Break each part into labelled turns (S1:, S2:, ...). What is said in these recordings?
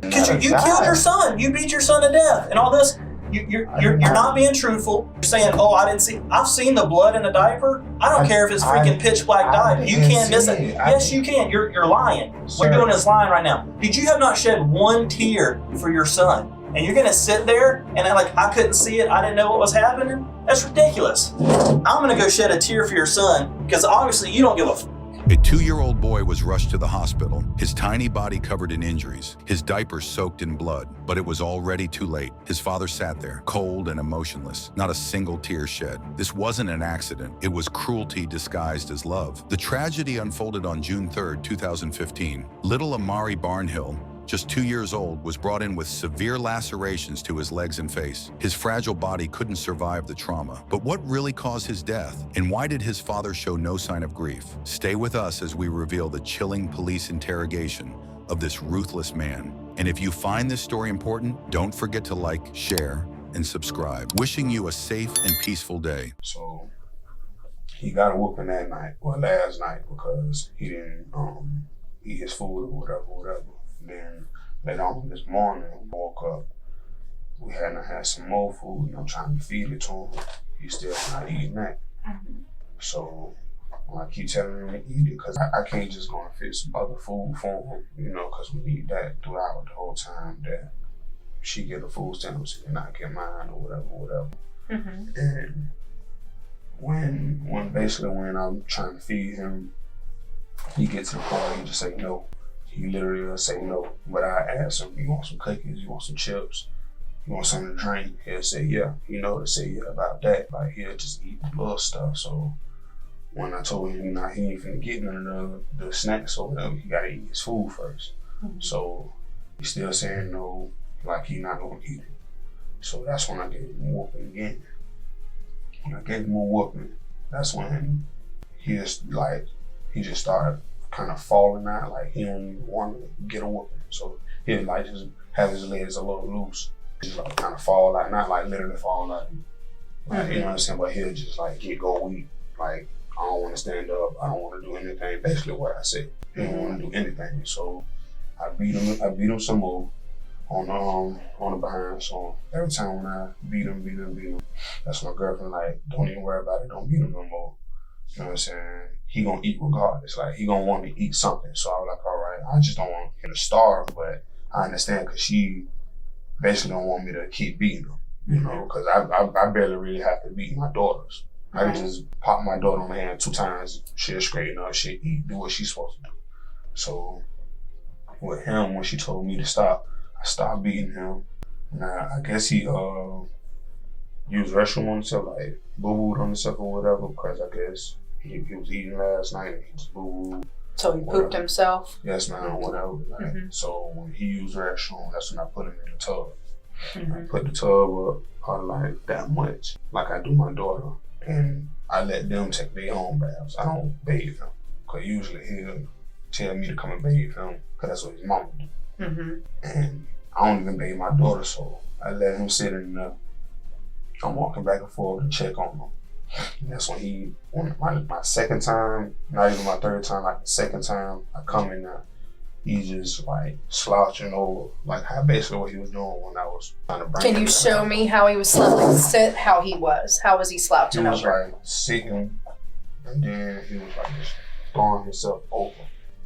S1: Because you killed your son. You beat your son to death and all this. You're not being truthful. You're saying, oh, I didn't see. I've seen the blood in the diaper. I don't care if it's freaking pitch black diaper. You can't miss it. Yes, you can. You're lying. What you're doing is lying right now. Did you have not shed one tear for your son? And you're going to sit there and like, I couldn't see it. I didn't know what was happening. That's ridiculous. I'm going to go shed a tear for your son because obviously you don't give a f.
S2: A 2-year-old boy was rushed to the hospital, his tiny body covered in injuries, his diaper soaked in blood, but it was already too late. His father sat there, cold and emotionless, not a single tear shed. This wasn't an accident. It was cruelty disguised as love. The tragedy unfolded on June 3rd, 2015. Little Amari Barnhill, just 2 years old, was brought in with severe lacerations to his legs and face. His fragile body couldn't survive the trauma. But what really caused his death? And why did his father show no sign of grief? Stay with us as we reveal the chilling police interrogation of this ruthless man. And if you find this story important, don't forget to like, share, and subscribe. Wishing you a safe and peaceful day.
S3: So he got a whooping that night, or last night, because he didn't eat his food or whatever. Then later on this morning, we woke up. We hadn't had some more food, and I'm trying to feed it to him. He's still not eating that. So I keep telling him to eat it because I can't just go and fix some other food for him, because we need that throughout the whole time that she get a food stamps and I get mine or whatever. And when I'm trying to feed him, he gets to the point he just say no. He literally will say no. But I ask him, you want some cookies? You want some chips? You want something to drink? He'll say yeah. He know to say yeah about that. Like he'll just eat the little stuff. So when I told him he ain't finna get none of the snacks or whatever, he gotta eat his food first. So he's still saying no, like he not gonna eat it. So that's when I gave him a whooping again. When I gave him a whooping, that's when he just started kind of falling out, like he don't even want to get a whooping. So he'll like just have his legs a little loose, just like kind of fall out, not like literally fall out, like, you know what I'm saying, but he'll just like go weak, like I don't want to stand up, I don't want to do anything, basically what I said. He don't want to do anything. So I beat him some more on the behind. So every time when I beat him, that's my girlfriend like, don't even worry about it, don't beat him no more. You know what I'm saying? He gonna eat regardless. Like he gonna want to eat something. So I was like, all right, I just don't want him to starve, but I understand because she basically don't want me to keep beating him. Because I barely really have to beat my daughters. I can just pop my daughter on the hand 2 times, she'll straighten up, she'll eat, do what she's supposed to do. So with him, when she told me to stop, I stopped beating him. Now I guess he used restroom on himself, like boo-booed on himself or whatever, because I guess he was eating last night and he just boo-booed.
S4: So he pooped himself?
S3: Yes, ma'am, whatever. Like, so when he used restroom, that's when I put him in the tub. I put the tub up like that much, like I do my daughter. And I let them take their own baths. I don't bathe him, because usually he'll tell me to come and bathe him, because that's what his mama do. And I don't even bathe my daughter, so I let him sit in there. I'm walking back and forth to check on him. And that's when my second time, not even my third time, like the second time I come in there, he just like slouching over, like basically what he was doing when I was trying to bring him.
S4: Can you show me how he was slouching? How was he slouching over?
S3: He was like sitting, and then he was like just throwing himself over.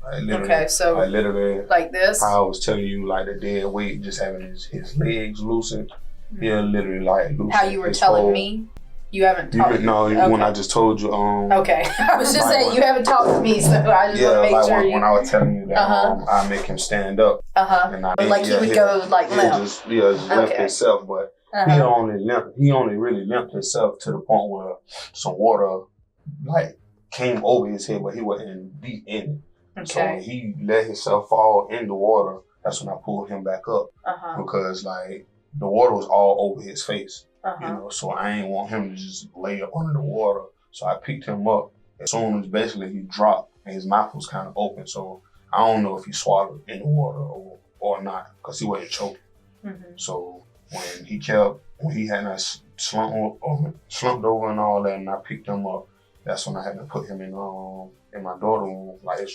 S3: Like literally
S4: like this?
S3: How I was telling you, like the dead weight, just having his legs loosened. He'll literally like loosen.
S4: How you were telling me? You haven't talked?
S3: No, okay. When I just told you.
S4: Okay, I was just saying you haven't talked to me, so I just want to make sure.
S3: When I was telling you that I make him stand up.
S4: And he would go like limp.
S3: Just limp himself, but he only really limped himself to the point where some water like came over his head, but he wasn't deep in it. So when he let himself fall in the water, that's when I pulled him back up because like the water was all over his face. So I ain't want him to just lay up under the water. So I picked him up as soon as basically he dropped and his mouth was kind of open. So I don't know if he swallowed in the water or not, because he wasn't choking. So when he had not slumped over and all that, and I picked him up, that's when I had to put him in my daughter's room. Like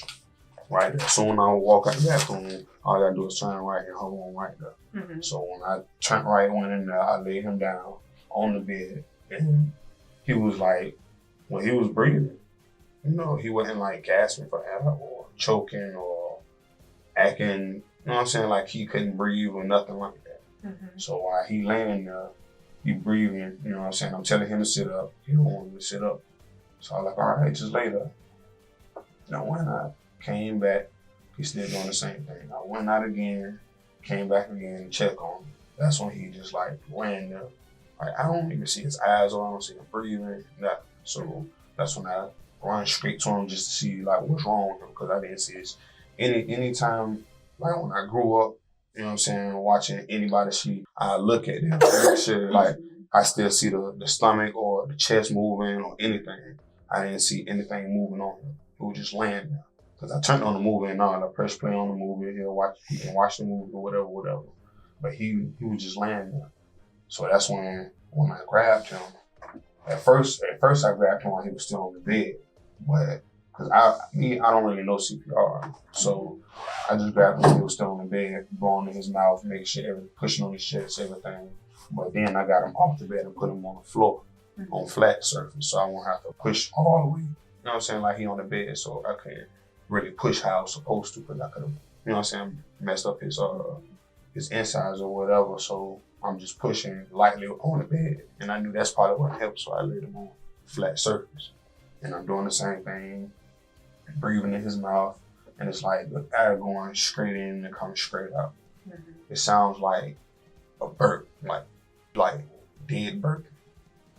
S3: right there. Soon as I walk out the bathroom, all I gotta do is turn right and her room right there.
S4: Mm-hmm.
S3: So when I turned right, went in there, I laid him down on the bed, and he was like, when he was breathing, you know, he wasn't like gasping for air or choking or acting, you know what I'm saying, like he couldn't breathe or nothing like that.
S4: Mm-hmm.
S3: So while he laying there, he breathing, you know what I'm saying, I'm telling him to sit up. He don't want him to sit up. So I'm like, all right, just lay there. Now when I came back, he's still doing the same thing. I went out again, came back again, check on him. That's when he just like laying there. Like I don't even see his eyes or I don't see him breathing, nothing. So that's when I run straight to him just to see like what's wrong with him, because I didn't see his anytime, like when I grew up, you know what I'm saying, watching anybody sleep, I look at them to make sure like I still see the stomach or the chest moving or anything. I didn't see anything moving on him. He was just laying there. Because I turned on the movie and all, I press play on the movie, he can watch the movie or whatever. But he was just laying there. So that's when I grabbed him. At first I grabbed him while he was still on the bed. But because I don't really know CPR. So I just grabbed him when he was still on the bed, blowing in his mouth, making sure pushing on his chest, everything. But then I got him off the bed and put him on the floor, on flat surface. So I won't have to push all the way. You know what I'm saying? Like he on the bed, so I can't really push how I was supposed to, because I could have, you know what I'm saying, messed up his insides or whatever. So I'm just pushing lightly on the bed. And I knew that's probably what helped, so I laid him on flat surface. And I'm doing the same thing, breathing in his mouth, and it's like the air going straight in and coming straight out. Mm-hmm. It sounds like a burp, like dead burp.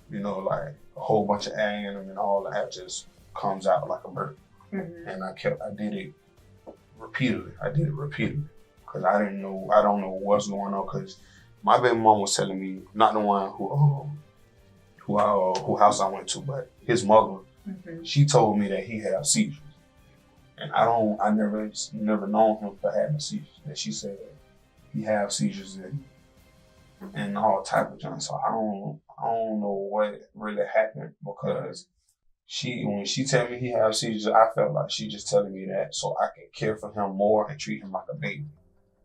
S3: You know, like a whole bunch of air in him and all that just comes out like a burp. Mm-hmm. And I did it repeatedly. Because I don't know what's going on, because my baby mom was telling me, not the one who house I went to, but his mother, mm-hmm. She told me that he had seizures. And I never known him for having seizures. And she said he have seizures and all type of junk. So I don't know what really happened, because when she tell me he have seizures, I felt like she just telling me that so I can care for him more and treat him like a baby.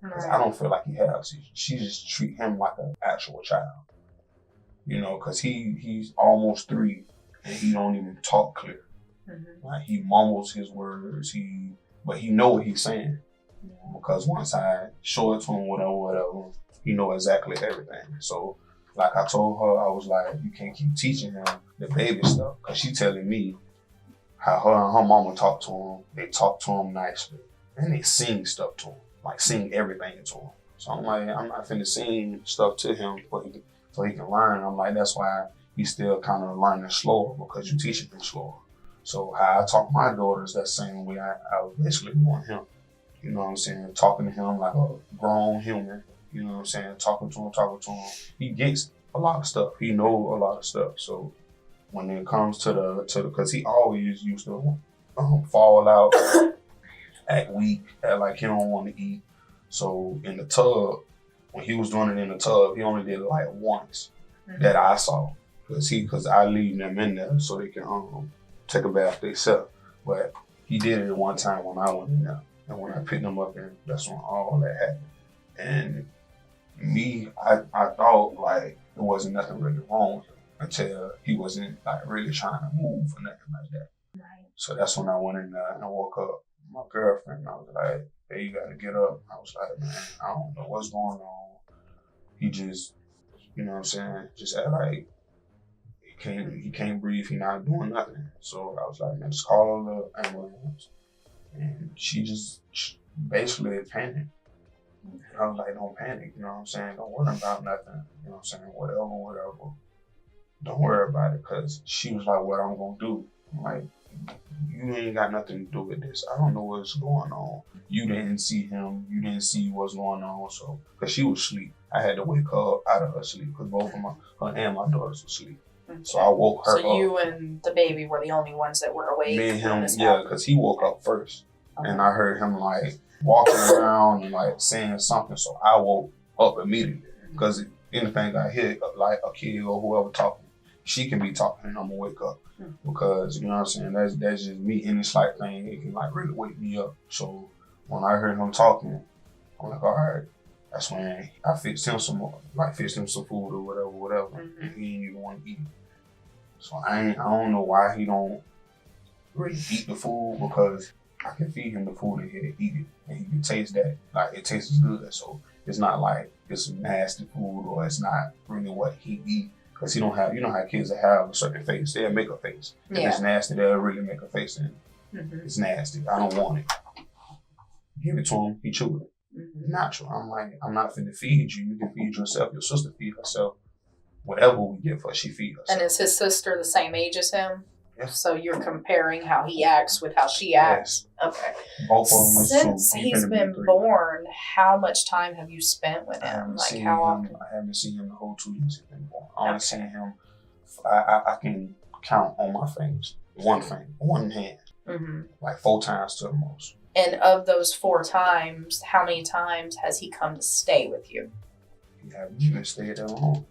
S3: Because I don't feel like he has seizures. She just treat him like an actual child. You know, because he's almost 3 and he don't even talk clear. Mm-hmm. Like he mumbles his words, but he know what he's saying. Mm-hmm. Because once I show it to him, whatever, he know exactly everything. So like I told her, I was like, you can't keep teaching him the baby stuff, because she telling me how her and her mama talk to him. They talk to him nicely and they sing stuff to him, like sing everything to him. So I'm like, I'm not finna sing stuff to him so he can learn. I'm like, that's why he's still kind of learning slower, because you teaching him slower. So how I talk to my daughters, that same way I was basically doing him. You know what I'm saying? Talking to him like a grown human. You know what I'm saying? Talking to him. He gets a lot of stuff. He knows a lot of stuff. So when it comes to because he always used to fall out, act weak, act like he don't want to eat. So in the tub, when he was doing it in the tub, he only did it like once, mm-hmm. that I saw, because I leave them in there so they can take a bath themselves. But he did it one time when I went in there, and when I picked him up, and that's when all that happened. And me, I thought like there wasn't nothing really wrong with him until he wasn't like really trying to move or nothing like that. Right. So that's when I went in there and I woke up my girlfriend. I was like, hey, you gotta get up. I was like, man, I don't know what's going on. He just, you know what I'm saying, just act like he can't breathe, he not doing nothing. So I was like, man, just call the ambulance. And she just basically panicked. And I was like, don't panic, you know what I'm saying? Don't worry about nothing, you know what I'm saying? Whatever. Don't worry about it, because she was like, what I'm gonna do? I'm like, you ain't got nothing to do with this. I don't know what's going on. You didn't see him. You didn't see what's going on. So, because she was asleep. I had to wake her up out of her sleep, because both of her and my daughters were asleep. Okay. So I woke her up.
S4: So you and the baby were the only ones that were awake?
S3: Me and him, yeah, because he woke up first. Okay. And I heard him like walking around and like saying something. So I woke up immediately, because anything I hear, like a kid or whoever talking, she can be talking and I'm gonna wake up. Because, you know what I'm saying, that's just me. Any slight thing, it can like really wake me up. So when I heard him talking, I'm like, all right. That's when I fixed him some food or whatever. And he didn't even want to eat it. So I don't know why he don't really eat the food, because I can feed him the food and he'll eat it. And he can taste that. Like, it tastes good. So it's not like it's nasty food or it's not really what he eat. Because he don't have, you know how kids that have a certain face, they'll make a face. If it's nasty, they'll really make a face, and it's nasty. I don't want it. Give it to him, he chew it. Natural. I'm like, I'm not finna feed you. You can feed yourself. Your sister feed herself. Whatever we give her, she feed herself.
S4: And is his sister the same age as him?
S3: Yes.
S4: So you're comparing how he acts with how she acts.
S3: Yes.
S4: Okay.
S3: Both of them is
S4: Since
S3: two.
S4: he's been born, how much time have you spent with him? Like how often?
S3: I haven't seen him the whole 2 years he's been born. I only seen him. I can count on my fingers. One hand. Like 4 times to the most.
S4: And of those 4 times, how many times has he come to stay with you?
S3: He haven't even stayed at home.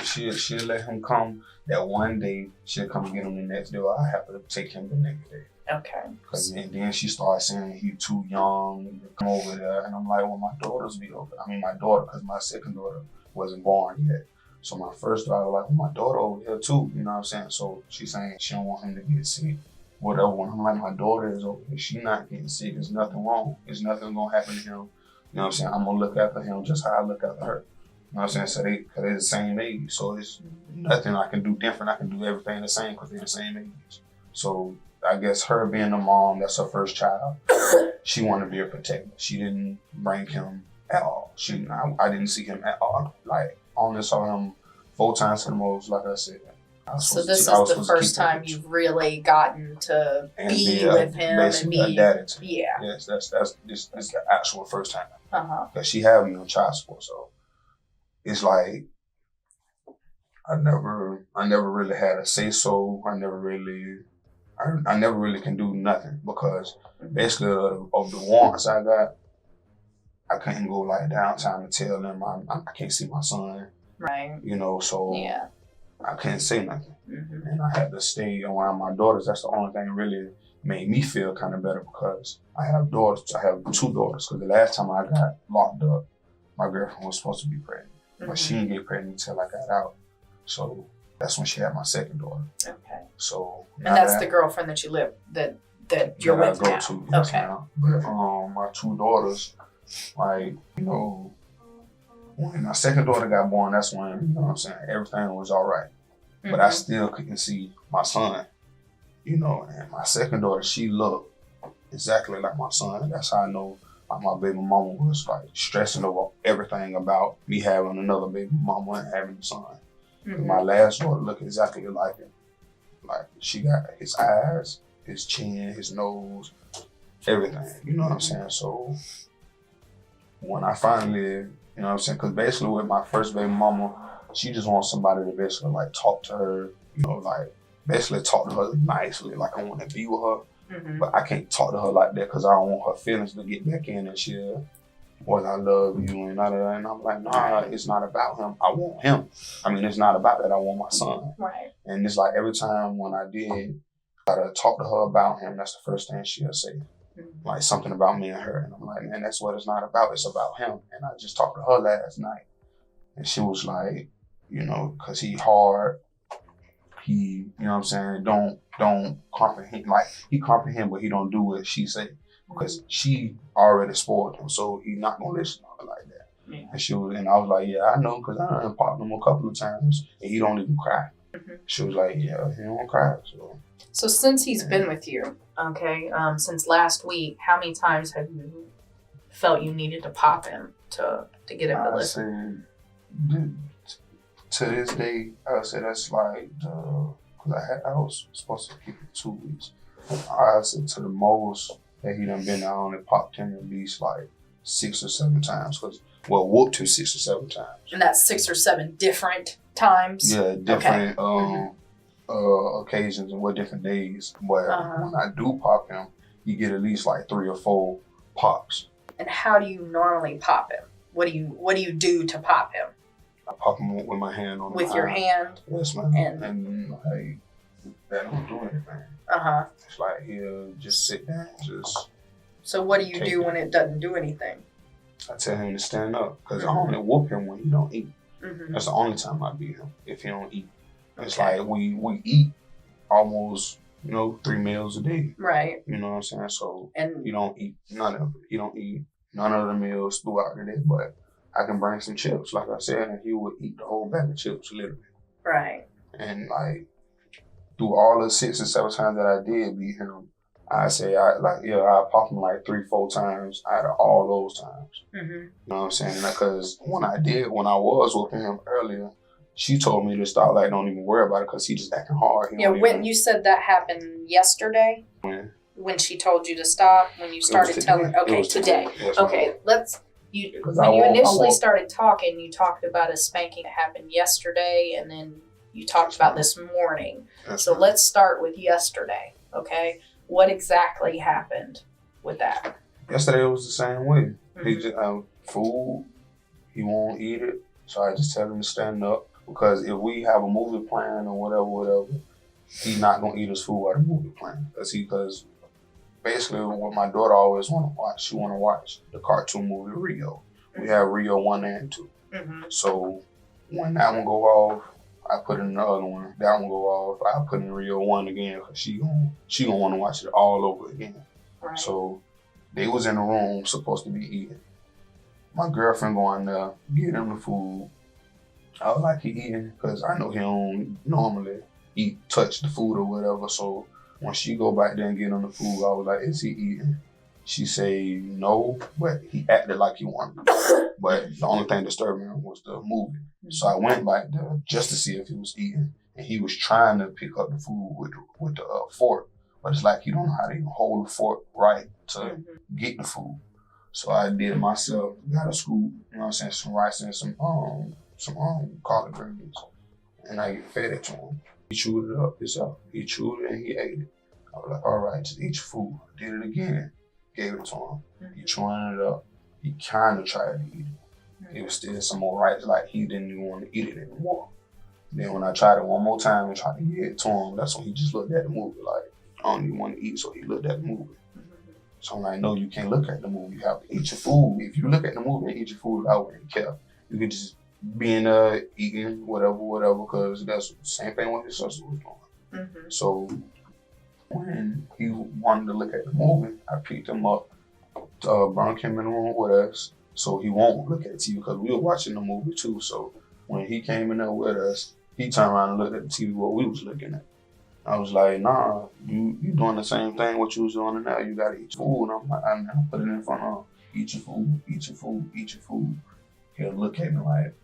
S3: She'll let him come that one day. She'll come and get him the next day, or I have to take him the next day.
S4: Okay.
S3: And then she started saying he's too young to come over there. And I'm like, well, my daughters be over. I mean, my daughter, because my second daughter wasn't born yet. So my first daughter, like, well, my daughter over here too. You know what I'm saying? So she's saying she don't want him to get sick. Whatever. When I'm like, my daughter is over here. She's not getting sick. There's nothing wrong. There's nothing going to happen to him. You know what I'm saying? I'm going to look after him just how I look after her. You know what I'm saying? So they're the same age. So it's nothing I can do different. I can do everything the same because they're the same age. So I guess her being a mom, that's her first child. She wanted to be a protector. She didn't bring him at all. I didn't see him at all. Like, I only saw him 4 times at the most, like I said.
S4: So this is the first time you've really gotten to be with him and be
S3: a daddy to him.
S4: Yeah.
S3: Yes, this is the actual first time. Because she had me on child support, so it's like I never really had a say so. I never really can do nothing because basically of the warrants I got, I couldn't go like downtown and tell them I can't see my son.
S4: Right.
S3: You know, so
S4: yeah.
S3: I couldn't say nothing. And I had to stay around my daughters. That's the only thing that really made me feel kind of better because I have daughters. I have 2 daughters because the last time I got locked up, my girlfriend was supposed to be pregnant. But she didn't get pregnant until I got out. So that's when she had my second daughter. Okay. So
S4: and that's the girlfriend that you live that you're with now.
S3: To, yes, okay. Now. But my 2 daughters, like, you know, when my second daughter got born, that's when, you know what I'm saying, everything was all right. But I still couldn't see my son, you know, and my second daughter, she looked exactly like my son. That's how I know my baby mama was like stressing over everything about me having another baby mama and having a son. My last daughter looked exactly like him. Like she got his eyes, his chin, his nose, everything. You know what I'm saying? So when I finally, you know what I'm saying? Because basically with my first baby mama, she just wants somebody to basically like talk to her, you know, like basically talk to her nicely. Like I want to be with her. But I can't talk to her like that because I don't want her feelings to get back in and she'll, well, I love you and all that. And I'm like, nah, it's not about him. I want him. I mean, it's not about that. I want my son. Right. And it's like every time when I did try to talk to her about him, that's the first thing she'll say. Like something about me and her. And I'm like, man, that's what it's not about. It's about him. And I just talked to her last night. And she was like, you know, because he hard. He, you know what I'm saying, don't comprehend. Like, he comprehend, but he don't do what she say. Because she already spoiled him, so he not going to listen to her like that. Yeah. And I was like, yeah, I know, because I done popped him a couple of times, and he don't even cry. She was like, yeah, he don't cry.
S4: So since he's been with you, okay, since last week, how many times have you felt you needed to pop him to get him to listen?
S3: To this day, I would say that's like, because I was supposed to keep it 2 weeks. I said to the most that he done been there, I only popped him at least like 6 or 7 times. Whooped him 6 or 7 times.
S4: And that's 6 or 7 different times?
S3: Yeah, different occasions and different days. But when I do pop him, you get at least like 3 or 4 pops.
S4: And how do you normally pop him? What do you do to pop him?
S3: I pop him with my hand on
S4: With
S3: the
S4: your
S3: eye.
S4: hand?
S3: Yes, ma'am.
S4: And
S3: like, that don't do anything.
S4: uh-huh.
S3: It's like he'll just sit down, just.
S4: So what do you
S3: take
S4: do
S3: it.
S4: when it doesn't do anything?
S3: I tell him to stand up because I only whoop him when he don't eat.
S4: Mm-hmm.
S3: That's the only time I beat him if he don't eat. It's
S4: Okay.
S3: like we eat almost 3 meals a day.
S4: Right.
S3: You know what I'm saying? So
S4: And
S3: he don't eat none of it. He don't eat none of the meals throughout the day. But I can bring some chips, like I said, and he would eat the whole bag of chips literally.
S4: right.
S3: And like through all the 6 or 7 times that I did beat him, I pop him like 3-4 times out of all those times.
S4: Mm-hmm.
S3: You know what I'm saying? Because when I was whooping him earlier, she told me to stop. Like, don't even worry about it because he just acting hard.
S4: Yeah, when you said that happened yesterday, when she told you to stop, when you started telling, okay, today.
S3: Yes,
S4: Okay, when you initially started talking, you talked about a spanking that happened yesterday, and then you talked about this morning. So let's start with yesterday, okay? What exactly happened with that?
S3: Yesterday it was the same way.
S4: Mm-hmm.
S3: He just food, he won't eat it, so I just tell him to stand up because if we have a movie plan or whatever, he's not gonna eat his food while the movie plan. Because basically what my daughter always want to watch, she want to watch the cartoon movie Rio. We have Rio 1 and 2.
S4: Mm-hmm.
S3: So when that one go off, I put in another one. That one go off, I put in Rio 1 again because she gonna want to watch it all over again.
S4: Right.
S3: So they was in the room supposed to be eating. My girlfriend going there, get him the food. I was like, he eating because I know he don't normally touch the food or whatever. So when she go back there and get him the food, I was like, is he eating? She say no, but he acted like he wanted to. But the only thing disturbing him was the movie. So I went back there just to see if he was eating, and he was trying to pick up the food with the fork, but it's like he don't know how to even hold the fork right to get the food. So I did it myself. Got a scoop, some rice and some collard greens, and I fed it to him. He chewed it up himself. He chewed it and he ate it. I was like, all right, just eat your food. I did it again. Gave it to him. He chewing it up. He kind of tried to eat it. It was still some more rice, like he didn't even want to eat it anymore. Then when I tried it one more time and tried to get it to him, that's when he just looked at the movie like, I don't even want to eat, so he looked at the movie. So I'm like, no, you can't look at the movie. You have to eat your food. If you look at the movie and eat your food, I wouldn't care. You could just be in there eating whatever, because that's the same thing what his sister was doing.
S4: Mm-hmm.
S3: So when he wanted to look at the movie, I picked him up, brought him in the room with us, so he won't look at the TV because we were watching the movie too. So when he came in there with us, he turned around and looked at the TV what we was looking at. I was like, nah, you doing the same thing what you was doing now. You gotta eat your food. And I'm like, I put it in front of him. Eat your food, eat your food, eat your food. He'll look at me like,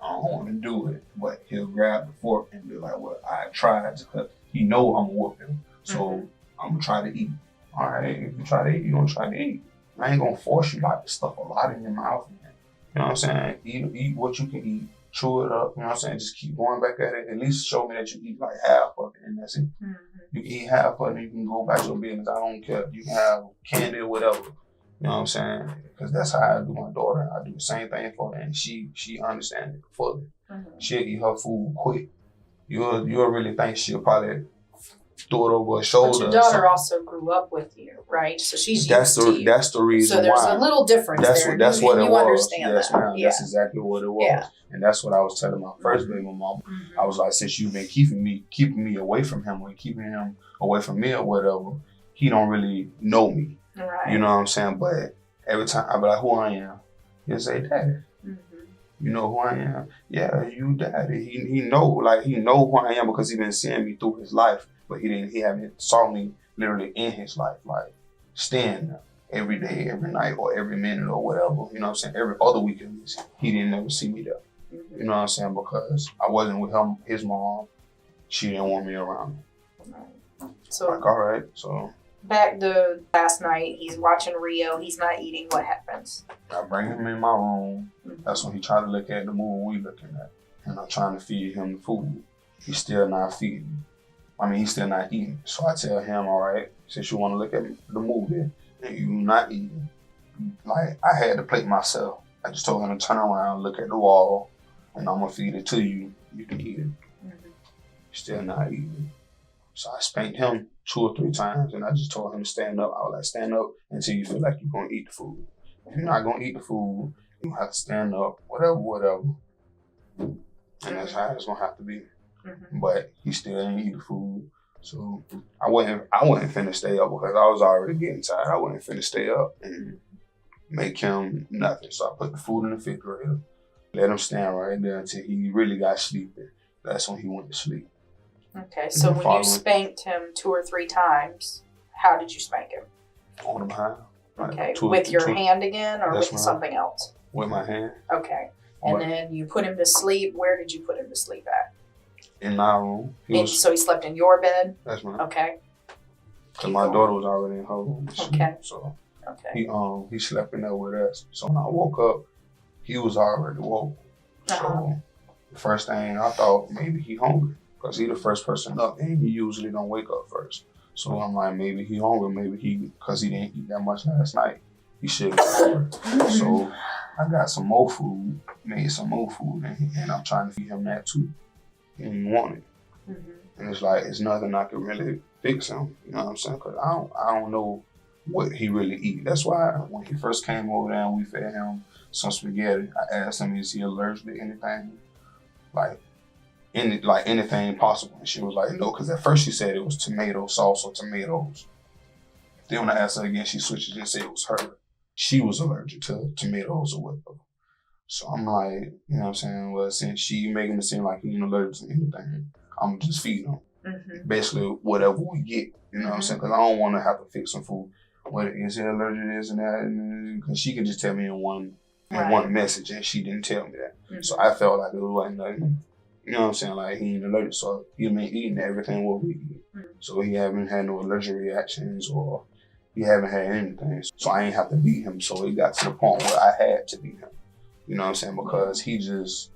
S3: I don't want to do it, but he'll grab the fork and be like, well, I tried because he know I'm whooping, so I'm gonna try to eat. All right, if you try to eat, you're gonna try to eat. I ain't gonna force you like to stuff a lot in your mouth, man. You know what I'm saying? Eat what you can eat, chew it up, you know what I'm saying? Just keep going back at it. At least show me that you eat like half of it and that's it. Mm-hmm. You can eat half of it and you can go back to your business. I don't care. You can have candy or whatever. You know what I'm saying? Because that's how I do my daughter. I do the same thing for her and she understands it fully. Mm-hmm. She'll eat her food quick. You'll really think she'll probably throw it over her shoulder.
S4: But your daughter also grew up with you, right? So she's used to you.
S3: That's the reason why.
S4: So there's a little difference there.
S3: That's what it was.
S4: Understand
S3: yes,
S4: that.
S3: ma'am.
S4: Yeah.
S3: That's exactly what it was. Yeah. And that's what I was telling my first baby mama. Mm-hmm. I was like, since you've been keeping me away from him or keeping him away from me or whatever, he don't really know me.
S4: Right.
S3: You know what I'm saying? But every time I be like, who I am, he'll say, Daddy. You know who I am? Yeah, you Daddy. He know who I am because he been seeing me through his life, but he haven't saw me literally in his life, like staying there every day, every night, or every minute or whatever. You know what I'm saying? Every other weekend, he didn't ever see me there. Mm-hmm. You know what I'm saying? Because I wasn't with him, his mom. She didn't want me around.
S4: So
S3: like, all right, so.
S4: Back to last night, he's watching Rio, he's not eating, what happens?
S3: I bring him in my room. That's when he tried to look at the movie we looking at. And I'm trying to feed him the food. He's still not feeding. He's still not eating. So I tell him, all right, since you want to look at the movie and you not eating, like I had to plate myself. I just told him to turn around, look at the wall, and I'm gonna feed it to you. You can eat it. Still not eating. So I spanked him 2 or 3 times, and I just told him to stand up. I was like, stand up until you feel like you're gonna eat the food. If you're not gonna eat the food, you have to stand up, whatever. And that's how it's gonna have to be. But he still didn't eat the food. So I wasn't finna stay up because I was already getting tired. I wasn't finna stay up and make him nothing. So I put the food in the refrigerator, let him stand right there until he really got sleepy. That's when he went to sleep.
S4: Okay, so when you spanked him 2 or 3 times, how did you spank him?
S3: On the behind.
S4: Okay, with your hand again or with something else?
S3: With my hand.
S4: Okay, and then you put him to sleep. Where did you put him to sleep at?
S3: In my room.
S4: So he slept in your bed?
S3: That's right.
S4: Okay.
S3: Because my daughter was already in her room.
S4: Okay.
S3: So he slept in there with us. So when I woke up, he was already woke. So the first thing I thought, maybe he hungry. Because he the first person up, and he usually don't wake up first. So I'm like, maybe he hungry, because he didn't eat that much last night, he should be hungry. So I got some more food, made some more food, and I'm trying to feed him that too. He didn't want it. And it's like, it's nothing I can really fix him, you know what I'm saying? Because I don't know what he really eat. That's why when he first came over there and we fed him some spaghetti, I asked him, is he allergic to anything? Anything possible. And she was like, no, because at first she said it was tomato sauce or tomatoes. Then when I asked her again, she switched and said it was her. She was allergic to tomatoes or whatever. So I'm like, you know what I'm saying? Well, since she making it seem like he ain't allergic to anything, I'm just feeding him. Basically, whatever we get, you know what I'm saying? Because I don't want to have to fix some food. What is he allergic to this and that? Because she could just tell me in one message, and she didn't tell me that. So I felt like it was like nothing. You know what I'm saying? Like, he ain't allergic, so he been eating everything what we eat. So he haven't had no allergic reactions or he haven't had anything. So I ain't have to beat him. So it got to the point where I had to beat him. You know what I'm saying? Because he just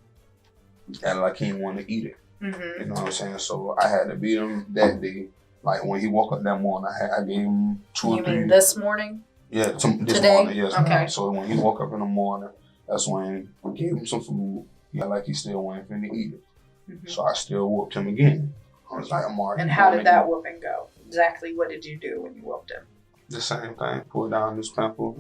S3: acted like he didn't want to eat it. You know what I'm saying? So I had to beat him that day. Like, when he woke up that morning, I gave him 2 or 3.
S4: You mean this morning?
S3: Yeah, this morning, yes. Okay. So when he woke up in the morning, that's when we gave him some food. He had like he still wanted him to eat it. So I still whooped him again. I was like, I'm already.
S4: And how did that whooping go? Exactly what did you do when you whooped him?
S3: The same thing. Pull down his pamper.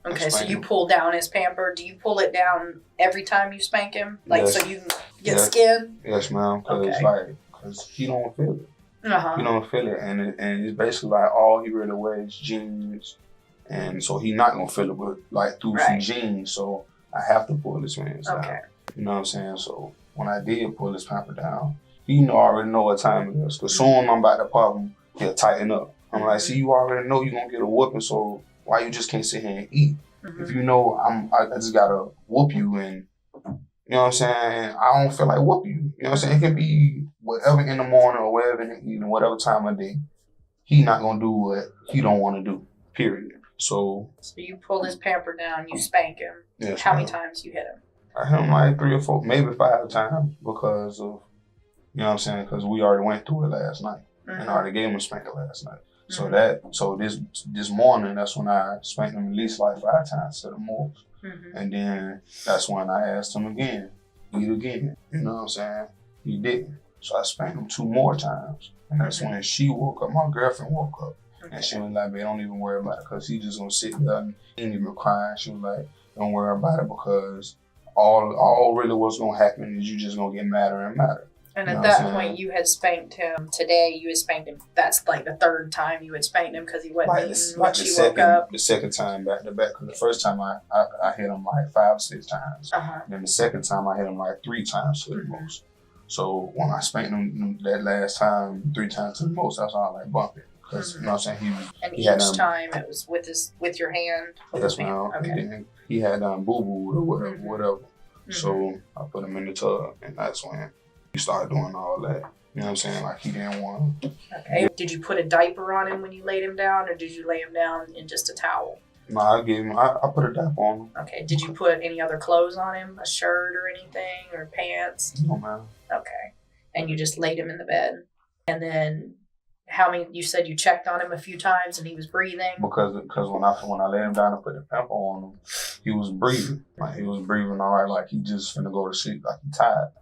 S4: Okay, so you pull down his pamper. Do you pull it down every time you spank him? Like, so you can get skin?
S3: Yes, ma'am. Because he don't feel it. He don't feel it. And it's basically like all he really wears jeans. And so he not going to feel it but like through some jeans. So I have to pull his pants down. You know what I'm saying? So when I did pull his pamper down, he already know what time it is. Because soon I'm about to pop him, he'll tighten up. I'm like, see, you already know you're going to get a whooping, so why you just can't sit here and eat? If you know I just got to whoop you and, you know what I'm saying, I don't feel like whoop you. You know what I'm saying? It can be whatever in the morning or whatever in the evening, whatever time of day. He not going to do what he don't want to do, period. So
S4: you pull his pamper down, you spank him.
S3: Yes,
S4: how many times you hit him?
S3: I hit him like 3 or 4, maybe 5 times because of, you know what I'm saying, because we already went through it last night. And I already gave him a spanker last night. So this morning, that's when I spanked him at least like 5 times to the most. And then that's when I asked him again, eat again. You know what I'm saying? He didn't. So I spanked him 2 more times. And that's when she woke up, my girlfriend woke up. And she was like, babe, don't even worry about it because he's just going to sit there and he ain't even crying. She was like, don't worry about it because all really what's going to happen is you just going to get madder and madder.
S4: And at that point, you had spanked him. Today, you had spanked him. That's like the 3rd time you had spanked him because he wasn't eating when she woke up.
S3: The second time back to back. Because the first time I hit him like 5 or 6 times. Then the second time I hit him like 3 times to the most. So when I spanked him that last time 3 times to the most, that's all like bumping. Because you know what I'm saying?
S4: Each time it was with your hand.
S3: Yes, ma'am. Okay. He had boo-boo or whatever. So I put him in the tub, and that's when he started doing all that. You know what I'm saying? Like he didn't want to.
S4: Okay. Did you put a diaper on him when you laid him down, or did you lay him down in just a towel?
S3: No, I put a diaper on him.
S4: Okay. Did you put any other clothes on him? A shirt or anything, or pants?
S3: No, ma'am.
S4: Okay. And you just laid him in the bed, and then How many? You said you checked on him a few times and he was breathing.
S3: Because when I laid him down and put the pamper on him, he was breathing. Like he was breathing all right, like he just finna go to sleep, like he tired.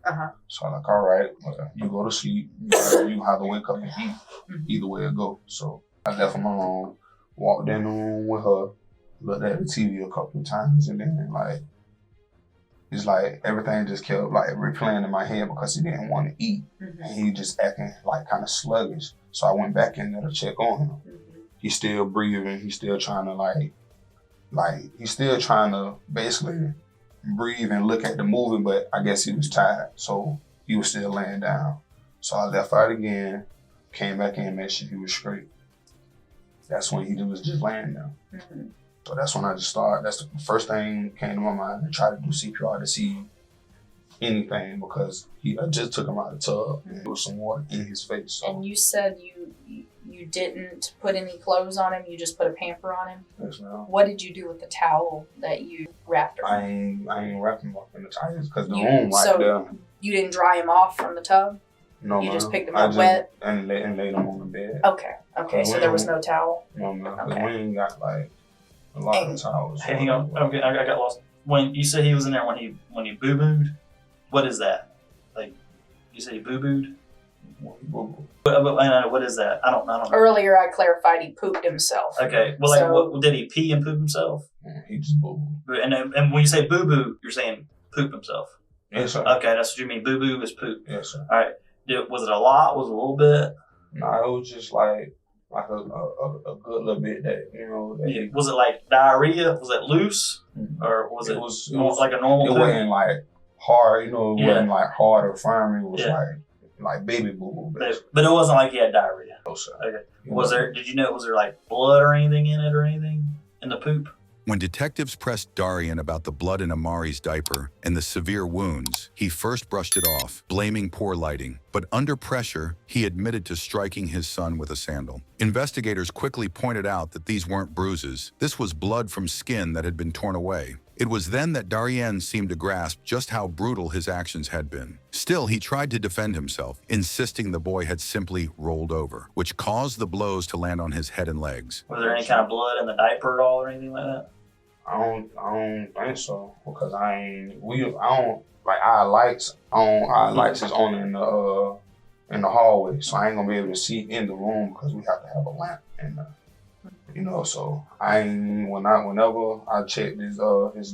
S3: So I'm like, all right, well, you go to sleep. You have to wake up and eat. Either way it go. So I left him alone, walked in the room with her, looked at the TV a couple of times, and then like it's like everything just kept like replaying in my head because he didn't want to eat. And he just acting like kind of sluggish. So I went back in there to check on him. He's still breathing. He's still trying to he's still trying to basically breathe and look at the movie, but I guess he was tired. So he was still laying down. So I left out again, came back in, made sure he was straight. That's when he was just laying down. So that's when I just started. That's the first thing that came to my mind. I tried to do CPR to see anything because I just took him out of the tub and there was some water in his face. So.
S4: And you said you didn't put any clothes on him. You just put a pamper on him.
S3: Yes, ma'am.
S4: What did you do with the towel that you wrapped around?
S3: I ain't wrapped him up in the towel because the room right there.
S4: You didn't dry him off from the tub?
S3: No,
S4: you
S3: ma'am.
S4: just picked him up wet
S3: and laid him on the bed.
S4: Okay. So there was no towel.
S3: No, ma'am. Okay. We ain't got like a lot of towels.
S1: Hey, hang on. Okay, I got lost. When you said he was in there when he boo-booed, what is that? Like you said he boo-booed? What is that? I don't know.
S4: Earlier I clarified he pooped himself.
S1: Okay. Well, what, did he pee and poop himself?
S3: He just boo-booed.
S1: And when you say boo-boo, you're saying poop himself?
S3: Yes, sir.
S1: Okay, that's what you mean. Boo-boo is poop.
S3: Yes, sir.
S1: All right. Was it a lot? Was it a little bit?
S3: No, it was just like a good little bit that, you know. That
S1: was it like diarrhea? Was it loose? Or was it like a normal
S3: poop? It wasn't like hard, you know, it wasn't like hard or firm. It was like baby boo-boo.
S1: But it wasn't like he had diarrhea?
S3: No, sir.
S1: Okay. Did you know, was there like blood or anything in it or anything in the poop?
S2: When detectives pressed Darian about the blood in Amari's diaper and the severe wounds, he first brushed it off, blaming poor lighting. But under pressure, he admitted to striking his son with a sandal. Investigators quickly pointed out that these weren't bruises. This was blood from skin that had been torn away. It was then that Darian seemed to grasp just how brutal his actions had been. Still, he tried to defend himself, insisting the boy had simply rolled over, which caused the blows to land on his head and legs.
S1: Was there any kind of blood in the diaper at all or anything like that?
S3: I don't think so because our lights is on in the hallway, so I ain't gonna be able to see in the room because we have to have a lamp in there. You know, so whenever I checked his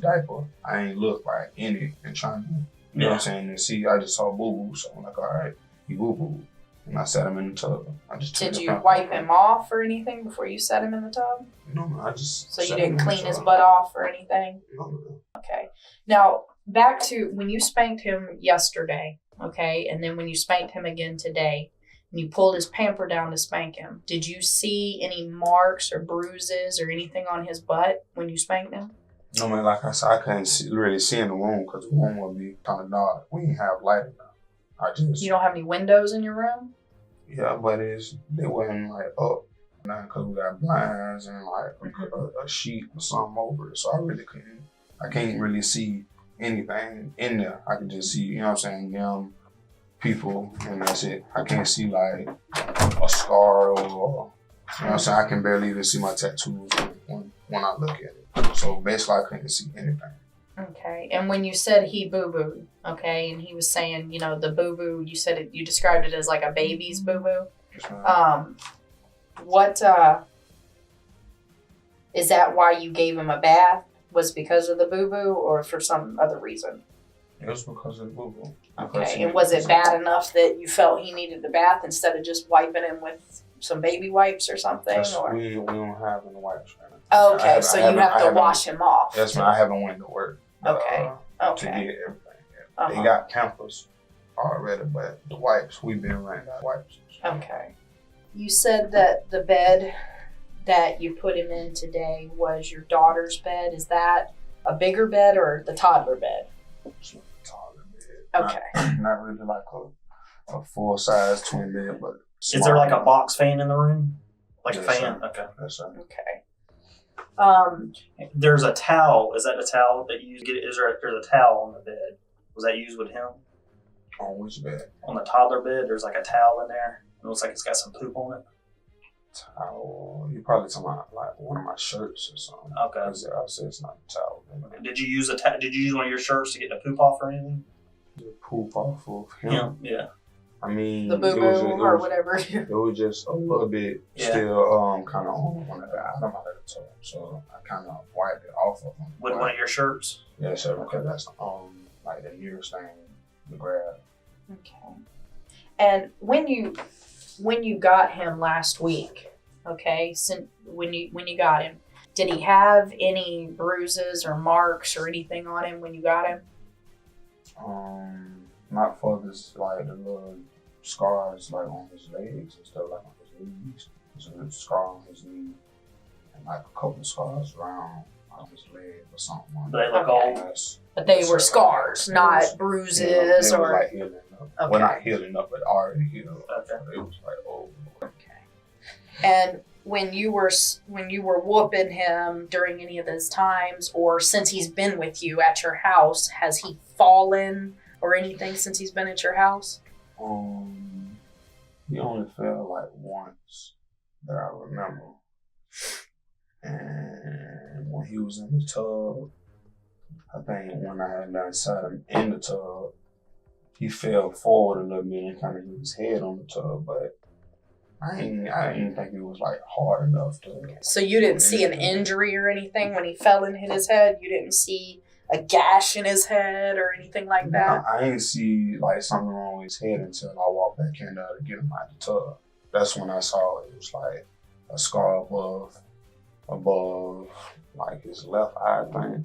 S3: diaper, I ain't look like in it and trying to, you know what I'm saying, and see, I just saw boo-boo, so I'm like, all right, he boo-boo. And I set him in the tub.
S4: Did you wipe him off or anything before you set him in the tub?
S3: No, I just.
S4: So you didn't clean his butt off or anything?
S3: No.
S4: Okay. Now, back to when you spanked him yesterday, okay, and then when you spanked him again today, and you pulled his pamper down to spank him, did you see any marks or bruises or anything on his butt when you spanked him?
S3: No, man, like I said, I couldn't really see in the room because the room would be kind of dark. We didn't have light enough. You
S4: don't have any windows in your room?
S3: Yeah, but they wasn't like up now because we got blinds and like a sheet or something over it. So I can't really see anything in there. I can just see, you know what I'm saying, young people, and that's it. I can't see like a scar or, you know what I'm saying, I can barely even see my tattoos when I look at it. So basically I couldn't see anything.
S4: Okay, and when you said he boo-booed, okay, and he was saying, you know, the boo-boo, you described it as like a baby's boo-boo. What, is that why you gave him a bath? Was because of the boo-boo or for some other reason?
S3: It was because of the boo-boo.
S4: Okay, and was it bad enough that you felt he needed the bath instead of just wiping him with some baby wipes or something? Or?
S3: We don't have any wipes right now.
S4: Oh, okay, so you have to wash him off.
S3: Yes, man, I haven't went to work.
S4: Okay.
S3: To get everything. They got campers already, but the wipes, we've been running out of wipes.
S4: Okay. You said that the bed that you put him in today was your daughter's bed. Is that a bigger bed or the toddler bed?
S3: It's a toddler bed.
S4: Okay.
S3: Not really like a full-size twin bed, but
S1: is there like a box fan in the room? Like
S3: yes,
S1: a fan?
S3: Sir.
S1: Okay.
S3: Yes, sir.
S4: Okay.
S1: There's a towel. Is that the towel that you get? There's a towel on the bed. Was that used with him?
S3: On which bed?
S1: On the toddler bed, there's like a towel in there. It looks like it's got some poop on it.
S3: towel. You probably talking about like one of my shirts or something.
S1: Okay.
S3: I said it's not a towel.
S1: Did you use Did you use one of your shirts to get the poop off or anything?
S3: The poop off of him.
S1: Yeah. Yeah.
S3: I mean,
S4: The boo boo or whatever.
S3: It was just a little bit still kind of on when I got out of the tub, so I kind of wiped it off of him.
S1: With one of your shirts?
S3: Yeah, sure, because that's like the nearest thing to grab.
S4: Okay. And when you got him last week, okay, when you got him, did he have any bruises or marks or anything on him when you got him?
S3: Not for this, like the little scars like on his legs and stuff, like on his knees. There's a scar on his knee and like a couple of scars around on his leg or something.
S1: Do they look old?
S4: But they were scars, not bruises
S3: they
S4: or.
S3: was like healing up.
S4: Okay.
S3: Well, not healing up, but already healed.
S1: Okay.
S3: So it was like old.
S4: Okay. And when you were whooping him during any of those times, or since he's been with you at your house, has he fallen or anything since he's been at your house?
S3: He only fell like once that I remember. And when he was in the tub, I think when I had got inside him in the tub, he fell forward a little bit and kind of hit his head on the tub, but I didn't think it was like hard enough to.
S4: So you didn't see an injury or anything when he fell and hit his head? You didn't see a gash in his head or anything like that?
S3: I didn't see like something wrong with his head until I walked back in there to get him out of the tub. That's when I saw it was like a scar above like his left eye thing.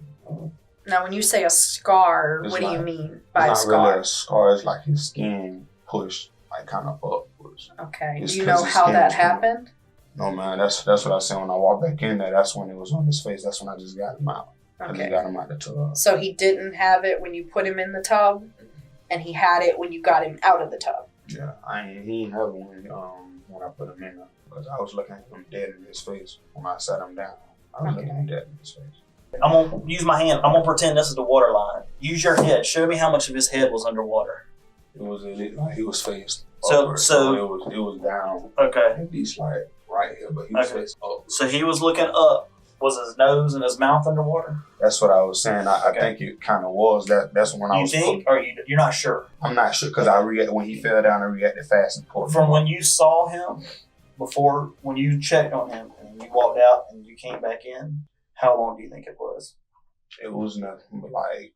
S4: Now, when you say a scar,
S3: It's
S4: what do you
S3: like-
S4: mean by a
S3: It's not really
S4: scar?
S3: a scar. It's like his skin pushed like kind of upwards.
S4: Okay.
S3: It's
S4: Do you
S3: 'cause
S4: know
S3: his
S4: how
S3: skin
S4: that
S3: was coming.
S4: happened?
S3: No, man, that's what I said when I walked back in there. That's when it was on his face. That's when I just got him out. I just
S4: Okay.
S3: got him out the tub.
S4: So he didn't have it when you put him in the tub, and he had it when you got him out of the tub.
S3: Yeah, he didn't have it when I put him in there because I was looking at him dead in his face when I sat him down. I was looking at him dead in his face.
S1: I'm gonna use my hand. I'm gonna pretend this is the water line. Use your head. Show me how much of his head was underwater.
S3: It was like he was faced
S1: So-
S3: upward,
S1: so-
S3: it was down
S1: Okay.
S3: at least like right here, but he was
S1: Okay.
S3: faced up.
S1: So he was looking up. Was his nose and his mouth underwater?
S3: That's what I was saying. I
S1: Okay.
S3: think it kind of was. That's when I
S1: You
S3: was.
S1: think, or you're not sure?
S3: I'm not sure because I reacted when he fell down. I reacted fast and pulled.
S1: From
S3: him
S1: when
S3: up.
S1: you saw him before, when you checked on him and you walked out and you came back in, how long do you think it was?
S3: It was nothing but like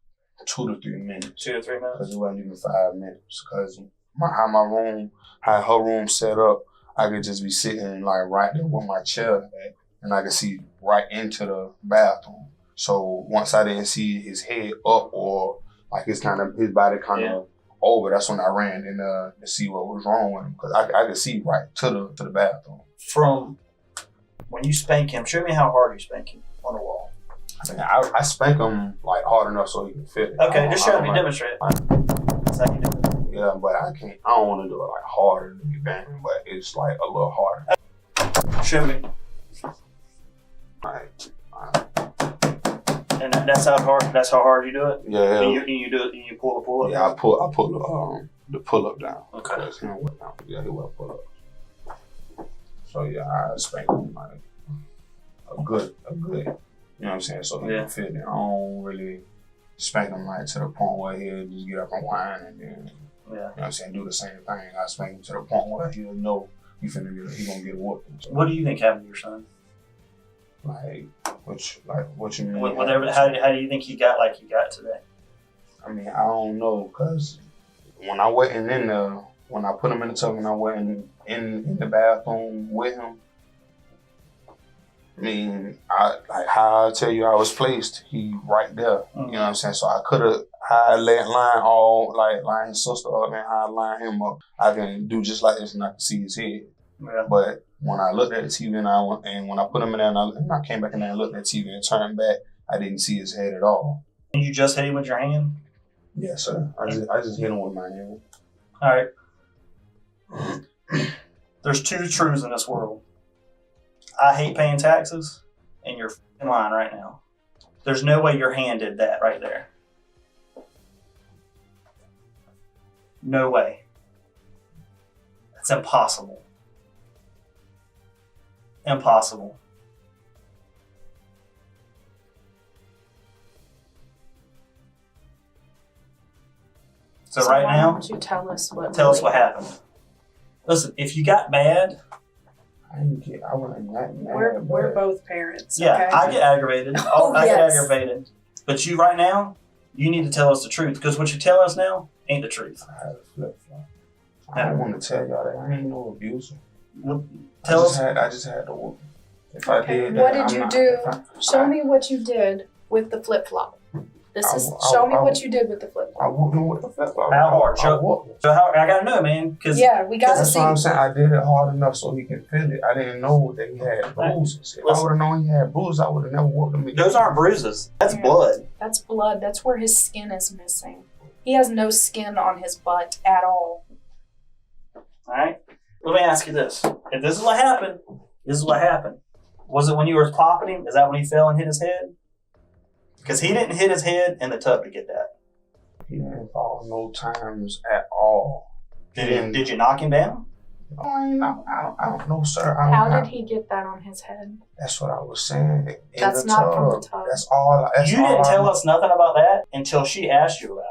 S3: 2 to 3 minutes.
S1: 2 to 3 minutes.
S3: Because it wasn't even 5 minutes. Because how her room set up, I could just be sitting like right there with my chair at, and I could see right into the bathroom. So once I didn't see his head up or like his body kind of over, that's when I ran in to see what was wrong with him because I could see right to the bathroom.
S1: From when you spank him, show me how hard you spank him on the wall.
S3: I spank him like hard enough so he can fit it.
S1: Okay, just show me, demonstrate. That's how you do it.
S3: Yeah, but I don't want to do it like harder than you banging, but it's like a little harder.
S1: Show me.
S3: Like,
S1: And that's how hard you do it.
S3: yeah,
S1: And you do it. And you pull up.
S3: yeah. I pull the pull up down.
S1: Okay.
S3: Because he don't work down. Yeah, he will pull up. So yeah, I spank him like a good. You know what I'm saying? So he can fit it. I don't really spank him like to the point where he'll just get up and whine and then you know what I'm saying, do the same thing. I spank him to the point where he'll know he gonna get a whooping. So,
S1: What do you think happened to your son?
S3: what you mean?
S1: Whatever. How do you think he got like he got today?
S3: I mean, I don't know, because when I wasn't in there, when I put him in the tub and I wasn't in the bathroom with him, I mean, how I tell you I was placed, he right there. You know what I'm saying? So I line his sister up and I line him up. I can do just like this and I can see his head.
S1: Yeah.
S3: But when I looked at the TV and when I put him in there and I came back in there and looked at the TV and turned back, I didn't see his head at all.
S1: And you just hit him with your hand?
S3: Yes, sir. I just hit him with my hand.
S1: All right. There's 2 truths in this world. I hate paying taxes, and you're f***ing lying right now. There's no way your hand did that right there. No way. That's impossible. Impossible. So right
S4: why
S1: now,
S4: don't you tell us what
S1: happened. Listen, if you got mad,
S3: I wasn't that mad.
S4: We're both parents.
S1: yeah,
S4: okay?
S1: I get aggravated.
S4: Oh,
S1: I get
S4: yes.
S1: aggravated. But you right now, you need to tell us the truth, because what you tell us now ain't the truth.
S3: I had a flip-flop. I don't want to tell y'all that I ain't no abuser.
S1: Well,
S3: I just had to whoop him. If I did that,
S4: What did you do? Show me what you did with the flip flop. Show me what you did with the flip
S3: I
S4: flop.
S3: whooped him with the flip-flop.
S1: How hard?
S3: I whooped him.
S1: So I gotta know, man, because
S4: Yeah, we got to
S3: That's
S4: see.
S3: what I'm saying. I did it hard enough so he can feel it. I didn't know that he had bruises. If I would have known he had bruises, I would have never whooped him again.
S1: those aren't bruises. That's
S4: Yeah.
S1: blood.
S4: That's blood. That's where his skin is missing. He has no skin on his butt at all.
S1: All right. Let me ask you this: if this is what happened, this is what happened. Was it when you were popping him? Is that when he fell and hit his head? Because he didn't hit his head in the tub to get that.
S3: He didn't fall no times at all.
S1: Did you knock him down?
S3: I don't know, sir.
S4: How did he get that on his head?
S3: That's what I was saying. In
S4: That's
S3: the
S4: not
S3: tub.
S4: from the tub.
S3: That's all.
S1: You didn't tell us nothing about that until she asked you about it.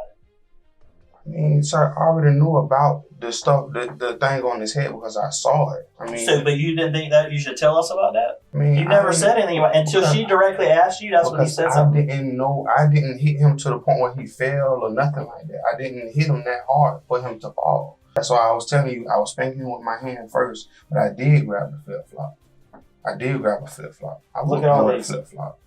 S3: I mean, sir, I already knew about the stuff, the thing on his head because I saw it. I mean,
S1: But you didn't think that you should tell us about that?
S3: I mean,
S1: You never said anything about it until she directly asked you. That's when you said something.
S3: I didn't know. I didn't hit him to the point where he fell or nothing like that. I didn't hit him that hard for him to fall. That's why I was telling you I was spanking him with my hand first, but I did grab the flip flop. I did grab a flip flop. I
S1: Look at all
S3: the
S1: these.
S3: flip flop.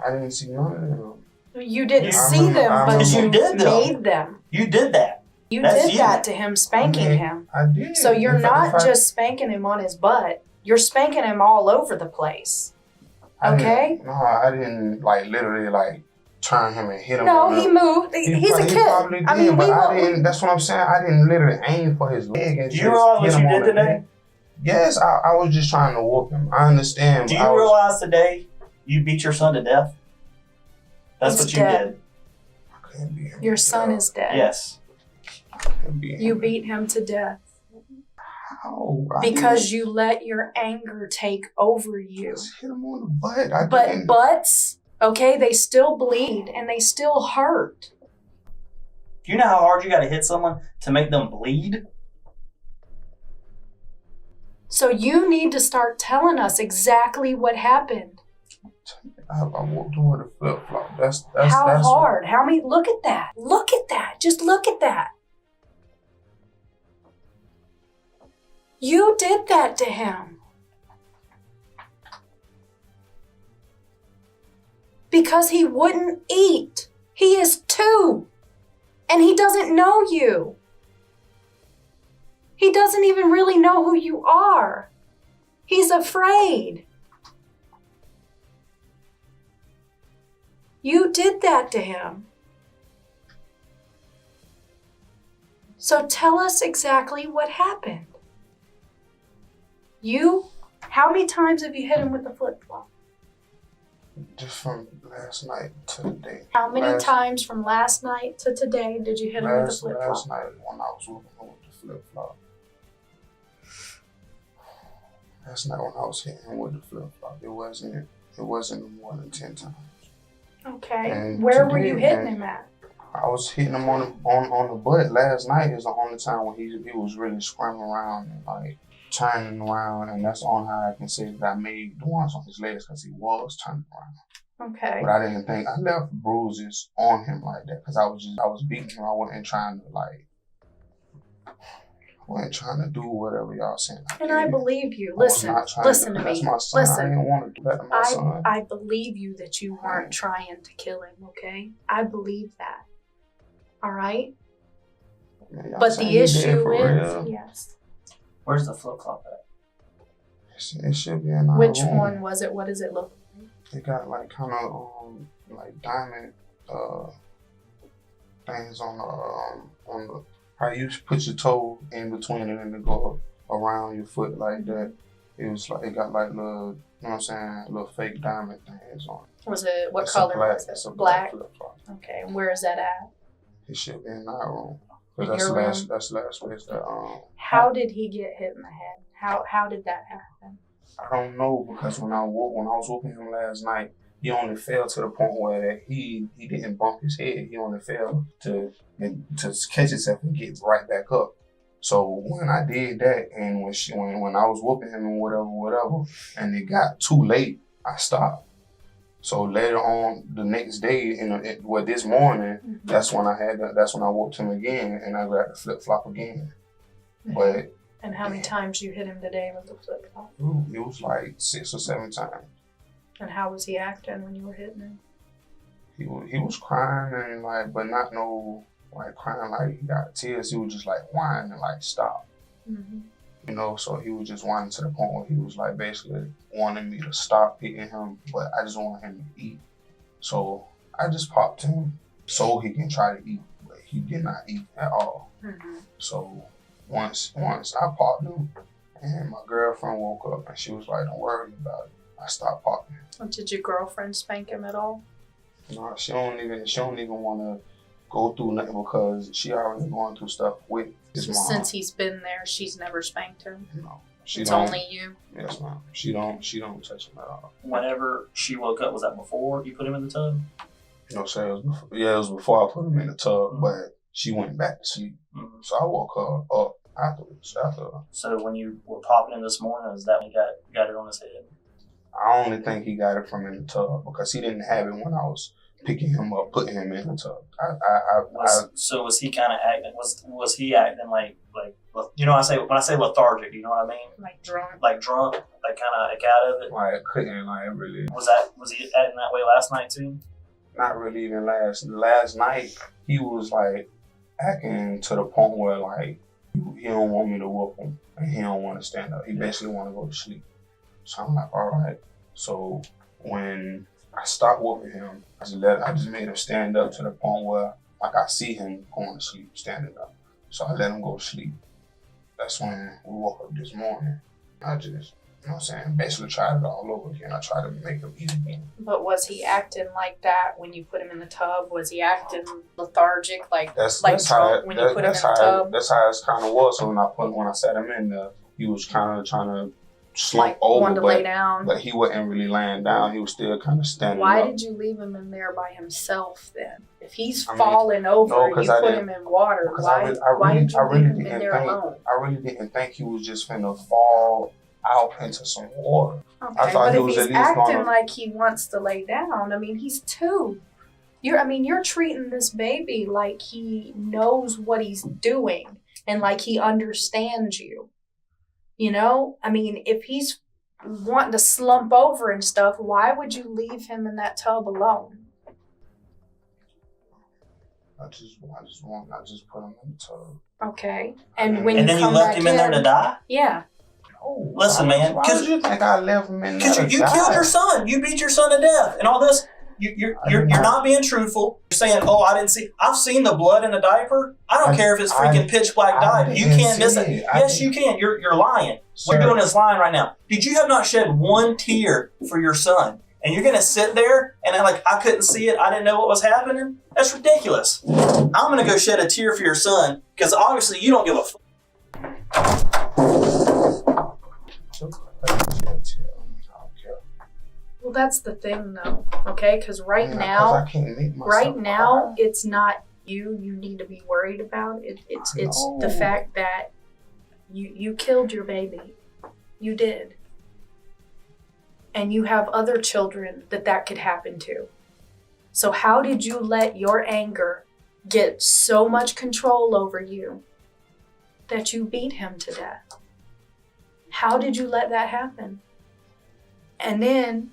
S3: I didn't see none of them.
S4: You didn't
S1: I
S4: see
S3: remember-
S4: them,
S3: I
S4: but
S3: remember-
S4: you
S1: did them.
S4: made them.
S1: You did that.
S4: You
S1: That's
S4: did
S1: you.
S4: that to him, spanking
S3: I mean,
S4: him.
S3: I did.
S4: So you're
S3: In fact,
S4: not
S3: if I-
S4: just spanking him on his butt. You're spanking him all over the place.
S3: I didn't-
S4: Okay?
S3: No, I didn't literally turn him and hit him.
S4: No,
S3: on
S4: he
S3: the-
S4: moved. He's a
S3: He
S4: kid.
S3: probably did,
S4: I mean,
S3: but I
S4: we
S3: didn't. That's what I'm saying. I didn't literally aim for his leg. And
S1: Do you
S3: just
S1: realize what
S3: hit him
S1: you
S3: on
S1: did
S3: the
S1: today?
S3: neck. Yes, I was just trying to whoop him. I understand.
S1: Do
S3: but I
S1: you
S3: was-
S1: realize today you beat your son to death? That's
S4: He's
S1: what you
S4: dead.
S1: did.
S3: I can't beat him
S4: Your
S3: to
S4: son
S3: death.
S4: is dead.
S1: Yes.
S3: I can't beat him.
S4: You beat him to death
S3: How? I
S4: because you let your anger take over you.
S3: just hit him on the butt. I
S4: But
S3: didn't-
S4: butts, okay, they still bleed and they still hurt.
S1: Do you know how hard you got to hit someone to make them bleed?
S4: So you need to start telling us exactly what happened.
S3: I whooped him with a flip flop. That's
S4: How hard? How many? Look at that. Look at that. Just look at that. You did that to him. Because he wouldn't eat. He is 2. And he doesn't know you. He doesn't even really know who you are. He's afraid. You did that to him. So tell us exactly what happened. How many times have you hit him with the flip-flop?
S3: Just from last night to today.
S4: How many times from last night to today did you hit him with the flip-flop?
S3: Last night when I was whooping him with the flip flop. Last night when I was hitting him with the flip flop, it wasn't more than 10 times.
S4: Okay.
S3: And
S4: Where were
S3: today,
S4: you hitting
S3: man,
S4: him at?
S3: I was hitting him on the butt. Last night is the only time when he was really scrambling around and turning around, and that's the only how I can say that I made the ones on his legs because he was turning around.
S4: Okay.
S3: But I didn't think I left bruises on him like that because I was beating him. I wasn't trying to do whatever y'all saying.
S4: And I believe you.
S3: I was
S4: Listen,
S3: not trying
S4: listen
S3: to,
S4: to
S3: that's
S4: me.
S3: my son. I
S4: Listen.
S3: didn't want to do that to my son.
S4: I believe you that you weren't trying to kill him, okay? I believe that. All right?
S3: Man, y'all
S4: But
S3: saying
S4: the
S3: he dead
S4: issue
S3: for
S4: is,
S3: real?
S4: yes.
S1: Where's the flip flop at?
S3: It should be in our
S4: Which
S3: room.
S4: one was it? What does it look like?
S3: It got kind of diamond things on the how you put your toe in between it and it go around your foot like that. It was it got little, you know what I'm saying, little fake diamond things on it.
S4: Was it, what
S3: It's
S4: color
S3: black,
S4: was
S3: it's
S4: it?
S3: a
S4: Black?
S3: flip flop.
S4: Okay, and where is that at?
S3: It should be in our room. Because that's the last place that
S4: How did he get hit in the head? How did that happen?
S3: I don't know, because when I was whooping him last night, he only fell to the point where that he didn't bump his head. He only fell to catch himself and get right back up. So when I did that, and when I was whooping him and whatever, and it got too late, I stopped. So later on, the next day, this morning, that's when I whooped him again, and I got the flip flop again. But
S4: and how many times you hit him today with the flip flop?
S3: It was like 6 or 7 times.
S4: And how was he acting when you were hitting him?
S3: He was crying and but not no crying like he got tears. He was just whining and stop. Mm-hmm. So he was just whining to the point where he was basically wanting me to stop hitting him, but I just wanted him to eat. So I just popped him so he can try to eat, but he did not eat at all. Mm-hmm. So once I popped him, and my girlfriend woke up and she was like, "Don't worry about it." I stopped popping him.
S4: Did your girlfriend spank him at all?
S3: No, she don't even want to go through nothing because she already going through stuff with his mom.
S4: Since he's been there, she's never spanked him?
S3: No.
S4: It's only you?
S3: Yes, ma'am. She don't touch him at all.
S1: Whenever she woke up, was that before you put him in the tub?
S3: No, sir. It was before I put him in the tub, but she went back to sleep. Mm-hmm. So I woke her up afterwards.
S1: So when you were popping him this morning, is that when he got it on his head?
S3: I only think he got it from in the tub because he didn't have it when I was picking him up, putting him in the tub.
S1: So was he kind of acting? Was he acting like when I say lethargic? You know what I mean? Like drunk, kind of out of it.
S3: Couldn't really.
S1: Was he acting that way last night too?
S3: Not really. Even last night he was acting to the point where he don't want me to whoop him and he don't want to stand up. He basically want to go to sleep. So I'm like, all right. So when I stopped whooping him, I just made him stand up to the point where I see him going to sleep, standing up. So I let him go to sleep. That's when we woke up this morning. I just, basically tried it all over again. I tried to make him eat again.
S4: But was he acting like that when you put him in the tub? Was he acting lethargic,
S3: that's
S4: drunk when you put him in the tub?
S3: That's how it kind of was. So when I sat him in there, he was kind of trying to slump over,
S4: wanted to lay down.
S3: But he wasn't really laying down. He was still kind of standing
S4: Why
S3: up.
S4: did you leave him in there by himself then? If he's falling over and you put him in water, why did you leave him in there alone? I
S3: really didn't think he was just finna fall out into some water.
S4: Okay,
S3: I thought
S4: but if he's acting like he wants to lay down, he's 2. You're treating this baby like he knows what he's doing and like he understands you. If he's wanting to slump over and stuff, why would you leave him in that tub alone?
S3: I just put him in the tub.
S4: Okay.
S1: And then you left him in there to die?
S4: Yeah.
S3: Oh,
S1: listen, man.
S3: Why would you think I left him in there to die?
S1: Because you killed your son. You beat your son to death. And all this. You're not being truthful. You're saying, "Oh, I didn't see. I've seen the blood in the diaper. I don't care if it's freaking pitch black dye. You can't miss it. Yes, you can. You're lying.
S3: Sir.
S1: What you're doing is lying right now. Did you have not shed one tear for your son? And you're gonna sit there and I couldn't see it. I didn't know what was happening. That's ridiculous. I'm gonna go shed a tear for your son because obviously you don't give a fuck.
S4: Well, that's the thing, though, okay? Because right now, it's not you need to be worried about. It's the fact that you killed your baby. You did. And you have other children that could happen to. So how did you let your anger get so much control over you that you beat him to death? How did you let that happen? And then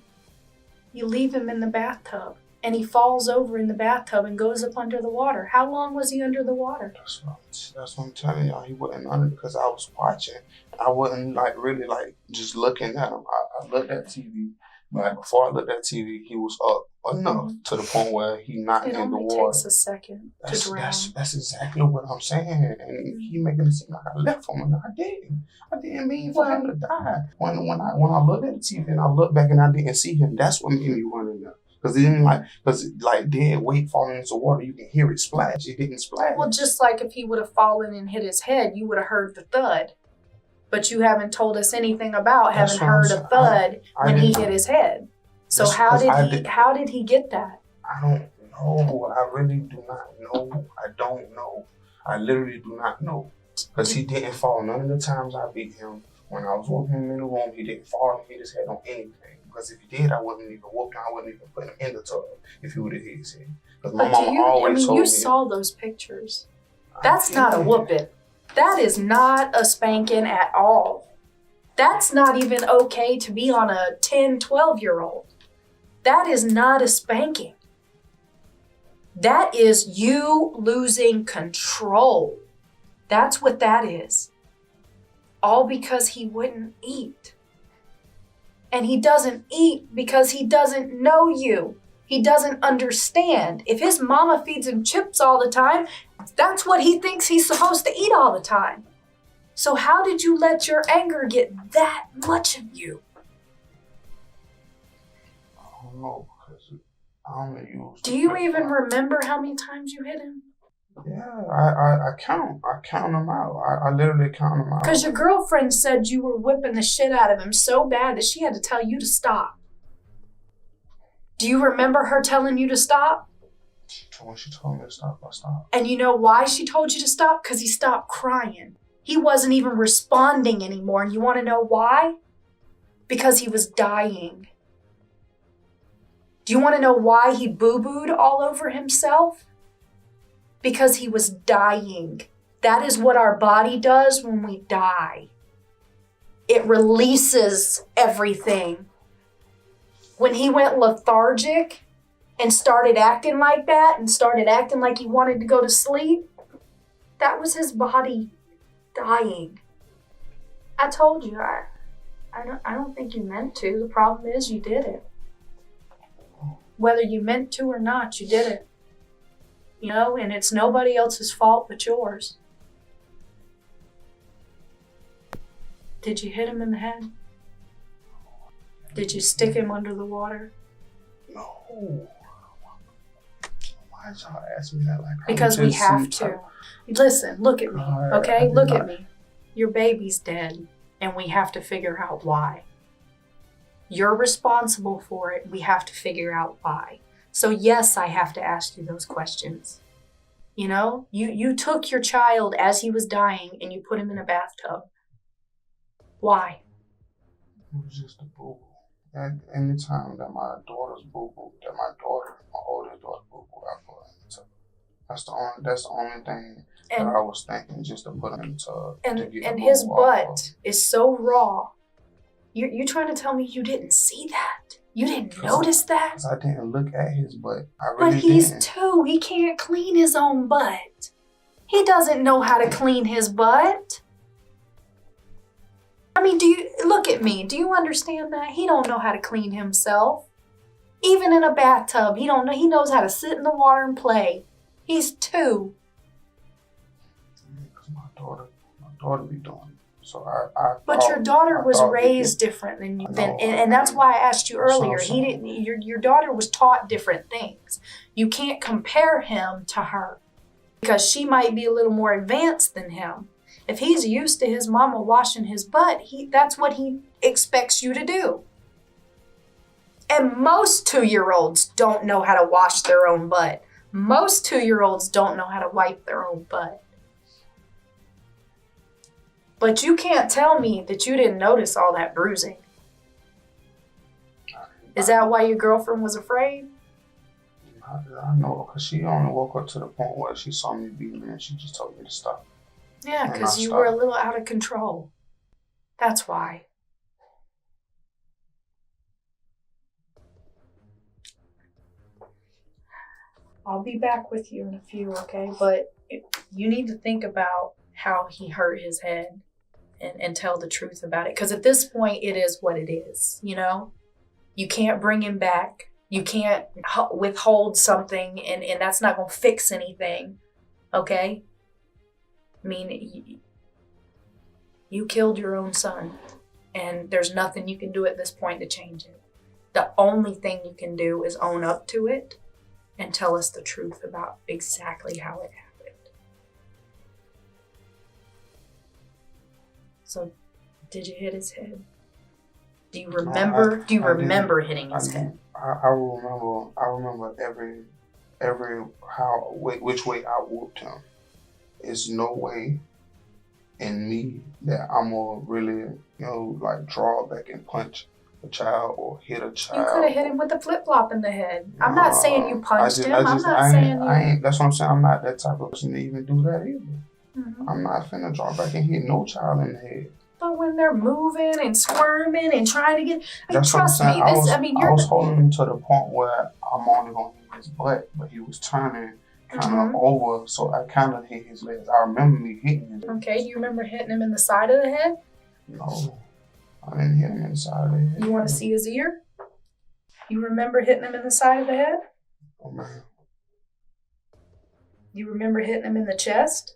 S4: you leave him in the bathtub and he falls over in the bathtub and goes up under the water. How long was he under the water?
S3: That's what I'm telling y'all. He wasn't under because I was watching. I wasn't really just looking at him. I looked at TV. But before I looked at TV, he was up enough to the point where he not in the water.
S4: It only takes a second to drown.
S3: That's exactly what I'm saying. And he making it seem like I left him, and I didn't. I didn't mean for him to die. When I looked at the TV and I looked back and I didn't see him, that's what made me run in there. Because it didn't like dead weight falling into water, you can hear it splash. It didn't splash.
S4: Well, just like if he would have fallen and hit his head, you would have heard the thud. But you haven't told us anything about having heard a thud when he hit his head. So how did he get that?
S3: I don't know. I really do not know. I don't know. I literally do not know. Because he didn't fall. None of the times I beat him, when I was with him in the room, he didn't fall and hit his head on anything. Because if he did, I wouldn't even whoop him. I wouldn't even put him in the tub if he would have hit his head. Because my mama always told me. You saw
S4: those pictures. That's not a whooping. That is not a spanking at all. That's not even okay to be on a 10, 12-year-old. That is not a spanking. That is you losing control. That's what that is. All because he wouldn't eat. And he doesn't eat because he doesn't know you. He doesn't understand. If his mama feeds him chips all the time, that's what he thinks he's supposed to eat all the time. So how did you let your anger get that much of you?
S3: I don't know, because I only use...
S4: Do you even remember how many times you hit him?
S3: Yeah, I count. I count them out. I literally count them out.
S4: Because your girlfriend said you were whipping the shit out of him so bad that she had to tell you to stop. Do you remember her telling you to stop?
S3: When she told me to stop, I stopped.
S4: And you know why she told you to stop? Because he stopped crying. He wasn't even responding anymore. And you want to know why? Because he was dying. Do you want to know why he boo-booed all over himself? Because he was dying. That is what our body does when we die. It releases everything. When he went lethargic and started acting like that and started acting like he wanted to go to sleep, that was his body dying. I told you, I don't think you meant to. The problem is you did it. Whether you meant to or not, you did it. You know, and it's nobody else's fault but yours. Did you hit him in the head? Did you stick him under the water?
S3: No. Why did y'all ask me that?
S4: Because we have to. Listen, look at me, okay? Look at me. Your baby's dead, and we have to figure out why. You're responsible for it. We have to figure out why. So yes, I have to ask you those questions. You know, you took your child as he was dying and you put him in a bathtub. Why?
S3: It was just a boo-boo. And any time that my daughter's boo-boo, my oldest daughter's boo-boo, I put her in the tub. That's the only thing that I was thinking, just to put him in the tub.
S4: And his butt is so raw. You trying to tell me you didn't see that? You didn't notice that?
S3: Because I didn't look at his butt. I really didn't.
S4: But he's 2. He can't clean his own butt. He doesn't know how to clean his butt. I mean, look at me. Do you understand that? He don't know how to clean himself. Even in a bathtub, he knows how to sit in the water and play. He's 2.
S3: Because my daughter be doing it. So
S4: But your daughter was raised different than you, and that's why I asked you earlier. Your daughter was taught different things. You can't compare him to her because she might be a little more advanced than him. If he's used to his mama washing his butt, that's what he expects you to do. And most 2-year-olds don't know how to wash their own butt. Most 2-year-olds don't know how to wipe their own butt. But you can't tell me that you didn't notice all that bruising. Is that why your girlfriend was afraid?
S3: I know, because she only woke up to the point where she saw me beating and she just told me to stop.
S4: Yeah, because you were a little out of control. That's why. I'll be back with you in a few, okay? But you need to think about how he hurt his head and tell the truth about it. Because at this point, it is what it is, you know? You can't bring him back. You can't withhold something, and that's not going to fix anything, okay? I mean, you killed your own son, and there's nothing you can do at this point to change it. The only thing you can do is own up to it and tell us the truth about exactly how it happened. So, did you hit his head? Do you remember? Remember hitting his head?
S3: I remember every which way I whooped him. It's no way in me that I'm gonna really, like draw back and punch a child or hit a child.
S4: You could have hit him with a flip-flop in the head. I'm not saying you punched him. I'm not saying you...
S3: I ain't, that's what I'm saying. I'm not that type of person to even do that either.
S4: Mm-hmm.
S3: I'm not finna draw back and hit no child in the head.
S4: But when they're moving and squirming and trying to get... trust me.
S3: I was holding him to the point where I'm only gonna hit his butt, but he was turning kind of over, so I kind of hit his legs. I remember me hitting him.
S4: Okay, do you remember hitting him in the side of the head?
S3: No, I didn't hit him in the side of the head.
S4: You want to see his ear? You remember hitting him in the side of the head?
S3: Oh, man.
S4: You remember hitting him in the chest?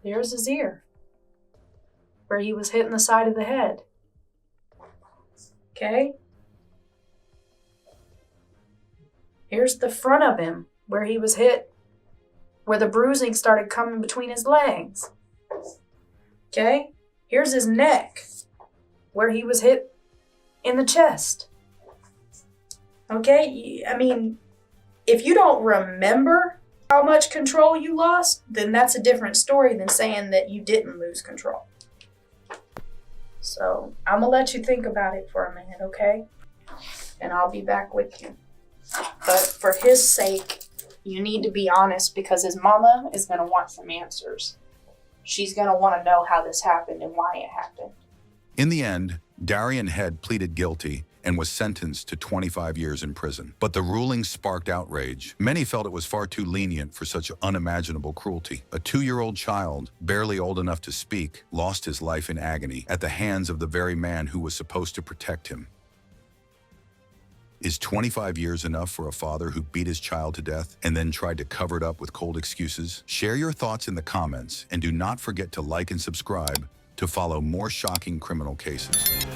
S4: There's his ear, where he was hitting the side of the head. Okay? Here's the front of him, where he was hit, where the bruising started coming between his legs. Okay? Here's his neck, where he was hit in the chest. Okay? I mean, if you don't remember how much control you lost, then that's a different story than saying that you didn't lose control. So, I'm going to let you think about it for a minute, okay? And I'll be back with you. But for his sake, you need to be honest, because his mama is going to want some answers. She's going to want to know how this happened and why it happened.
S2: In the end, Darian Head pleaded guilty and was sentenced to 25 years in prison. But the ruling sparked outrage. Many felt it was far too lenient for such unimaginable cruelty. A 2-year-old child, barely old enough to speak, lost his life in agony at the hands of the very man who was supposed to protect him. Is 25 years enough for a father who beat his child to death and then tried to cover it up with cold excuses? Share your thoughts in the comments, and do not forget to like and subscribe to follow more shocking criminal cases.